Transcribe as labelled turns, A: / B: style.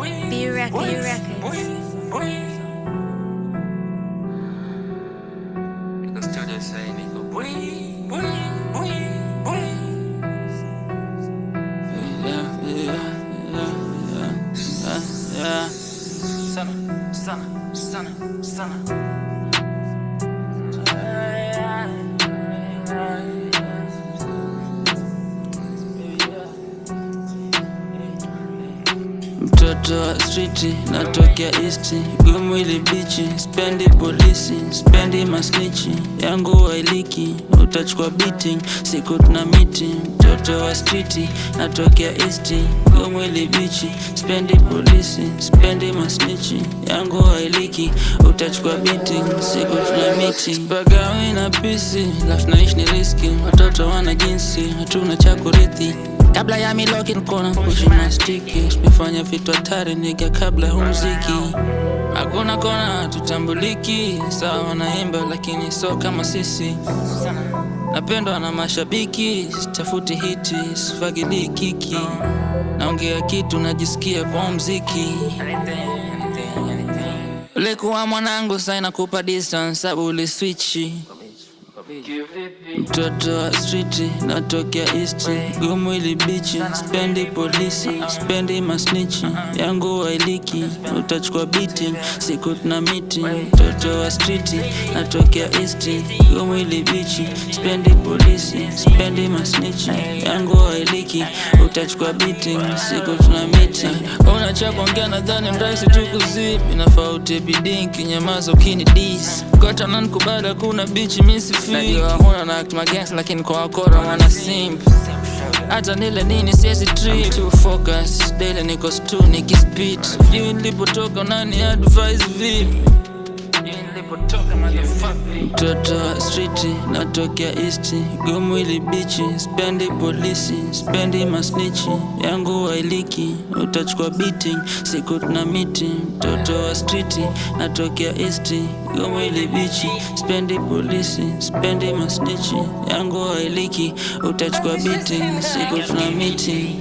A: B Records.
B: Niggas still just say nigga yeah. Sana. Mtoto wa streeti, natokea east, gumwili bichi, spendi polisi, spendi masnichi, yangu wailiki, utachukua beating, siku tuna meeting. Mtoto wa streeti, natokea east, gumwili bichi, spendi polisi, spendi masnichi, yangu wailiki, utachukua beating, siku tuna meeting. Pagawi na pisi, life naishi ni riski, watoto wana jinsi, hatuna cha kurithi. Kabla ya miloki nkona pushi mastiki, simefanya vitu hatari nigga kabla ya muziki. Hakuna kona tutambuliki, sawa wanaimba lakini so kama sisi. Napendwa na mashabiki, sitafuti hiti, sifagili kiki. Naongea kitu najisikia kwa muziki. Ulikuwa mwanangu sasa nakupa distance sababu uliswitchi. Mtoto wa streeti, natokea east, gumwili bichi, spendi polisi, spendi masnichi, yangu wailiki, utachukua beating, siku tuna meeting. Mtoto wa streeti, natokea east, gumwili bichi, spendi polisi, spendi masnichi, yangu wailiki, utachukua beating, siku tuna meeting. Unacha kuongea nadhani mraisi tukuzipi, nafaa utebidin kinyamaza ukini dis. Kota nankubada kuna bichi misi fiki. Huna na act magangs lakini kwa wakora wana simp. Hata nile nini siezi trip. Too focus, daily niko stu nikispeed. Juu nilipotoka unani advise vipi. Mtoto wa streeti, natokea east, gumwili bichi, spendi polisi, spendi masnichi, yangu wailiki, utachukua beating, siku tuna meeting. Mtoto wa streeti, natokea east, gumwili bichi, spendi polisi, spendi masnichi, yangu wailiki, utachukua beating, siku tuna meeting.